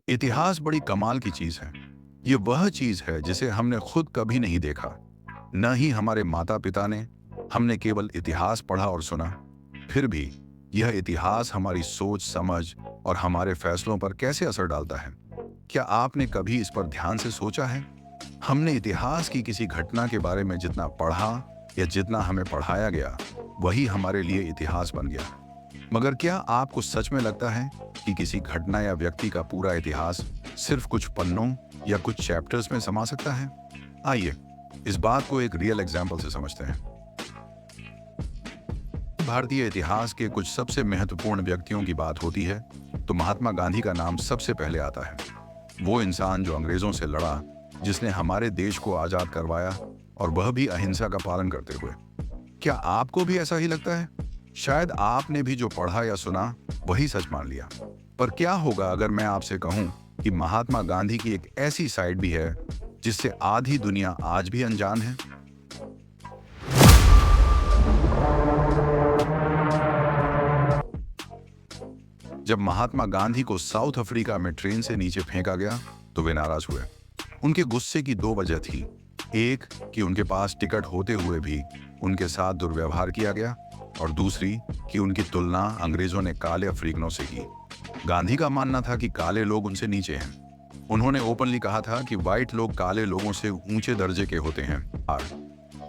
इतिहास बड़ी कमाल की चीज है। ये वह चीज है जिसे हमने खुद कभी नहीं देखा, न ही हमारे माता पिता ने। हमने केवल इतिहास पढ़ा और सुना। फिर भी यह इतिहास हमारी सोच, समझ और हमारे फैसलों पर कैसे असर डालता है, क्या आपने कभी इस पर ध्यान से सोचा है? हमने इतिहास की किसी घटना के बारे में जितना पढ़ा या जितना हमें पढ़ाया गया, वही हमारे लिए इतिहास बन गया। मगर क्या आपको सच में लगता है कि किसी घटना या व्यक्ति का पूरा इतिहास सिर्फ कुछ पन्नों या कुछ चैप्टर्स में समा सकता है? आइए इस बात को एक रियल एग्जाम्पल से समझते हैं। भारतीय इतिहास के कुछ सबसे महत्वपूर्ण व्यक्तियों की बात होती है तो महात्मा गांधी का नाम सबसे पहले आता है। वो इंसान जो अंग्रेजों से लड़ा, जिसने हमारे देश को आजाद करवाया, और वह भी अहिंसा का पालन करते हुए। क्या आपको भी ऐसा ही लगता है? शायद आपने भी जो पढ़ा या सुना वही सच मान लिया। पर क्या होगा अगर मैं आपसे कहूं कि महात्मा गांधी की एक ऐसी साइड भी है जिससे आधी दुनिया आज भी अनजान है? जब महात्मा गांधी को साउथ अफ्रीका में ट्रेन से नीचे फेंका गया तो वे नाराज हुए। उनके गुस्से की दो वजह थी। एक, कि उनके पास टिकट होते हुए भी उनके साथ दुर्व्यवहार किया गया, और दूसरी कि उनकी तुलना अंग्रेजों ने काले अफ्रीकनों से की। गांधी का मानना था कि काले लोग उनसे नीचे हैं। उन्होंने ओपनली कहा था कि व्हाइट लोग काले लोगों से ऊंचे दर्जे के होते हैं। और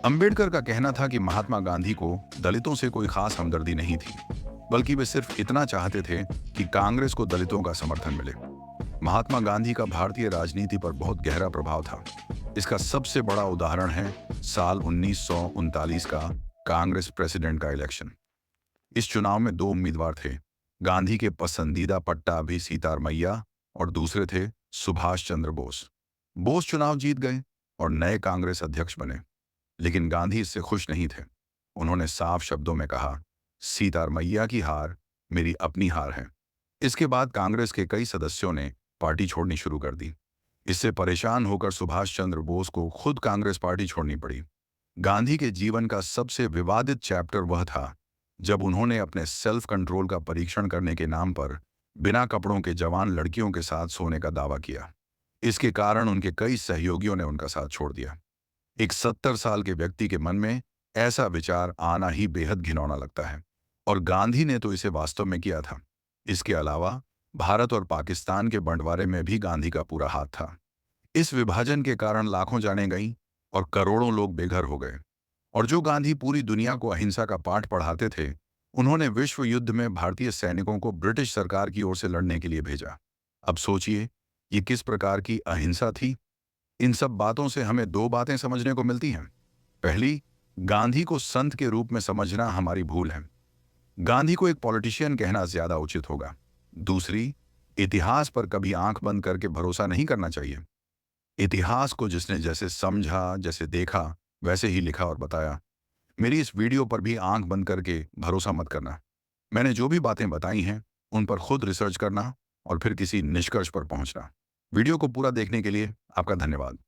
अंबेडकर का कहना था कि महात्मा गांधी को दलितों से कोई खास हमदर्दी नहीं थी, बल्कि वे सिर्फ इतना चाहते थे कि कांग्रेस को दलितों का समर्थन मिले। महात्मा गांधी का भारतीय राजनीति पर बहुत गहरा प्रभाव था। इसका सबसे बड़ा उदाहरण है साल 1939 का कांग्रेस प्रेसिडेंट का इलेक्शन। इस चुनाव में दो उम्मीदवार थे। गांधी के पसंदीदा पट्टाभी सीतारमैया और दूसरे थे सुभाष चंद्र बोस। बोस चुनाव जीत गए और नए कांग्रेस अध्यक्ष बने। लेकिन गांधी इससे खुश नहीं थे। उन्होंने साफ शब्दों में कहा, सीतारमैया की हार मेरी अपनी हार है। इसके बाद कांग्रेस के कई सदस्यों ने पार्टी छोड़नी शुरू कर दी। इससे परेशान होकर सुभाष चंद्र बोस को खुद कांग्रेस पार्टी छोड़नी पड़ी। गांधी के जीवन का सबसे विवादित चैप्टर वह था जब उन्होंने अपने सेल्फ कंट्रोल का परीक्षण करने के नाम पर बिना कपड़ों के जवान लड़कियों के साथ सोने का दावा किया। इसके कारण उनके कई सहयोगियों ने उनका साथ छोड़ दिया। एक 70 साल के व्यक्ति के मन में ऐसा विचार आना ही बेहद घिनौना लगता है, और गांधी ने तो इसे वास्तव में किया था। इसके अलावा भारत और पाकिस्तान के बंटवारे में भी गांधी का पूरा हाथ था। इस विभाजन के कारण लाखों जानें गईं और करोड़ों लोग बेघर हो गए। और जो गांधी पूरी दुनिया को अहिंसा का पाठ पढ़ाते थे, उन्होंने विश्व युद्ध में भारतीय सैनिकों को ब्रिटिश सरकार की ओर से लड़ने के लिए भेजा। अब सोचिए, ये किस प्रकार की अहिंसा थी? इन सब बातों से हमें दो बातें समझने को मिलती हैं। पहली, गांधी को संत के रूप में समझना हमारी भूल है। गांधी को एक पॉलिटिशियन कहना ज्यादा उचित होगा। दूसरी, इतिहास पर कभी आंख बंद करके भरोसा नहीं करना चाहिए। इतिहास को जिसने जैसे समझा, जैसे देखा, वैसे ही लिखा और बताया। मेरी इस वीडियो पर भी आंख बंद करके भरोसा मत करना। मैंने जो भी बातें बताई हैं उन पर खुद रिसर्च करना और फिर किसी निष्कर्ष पर पहुंचना। वीडियो को पूरा देखने के लिए आपका धन्यवाद।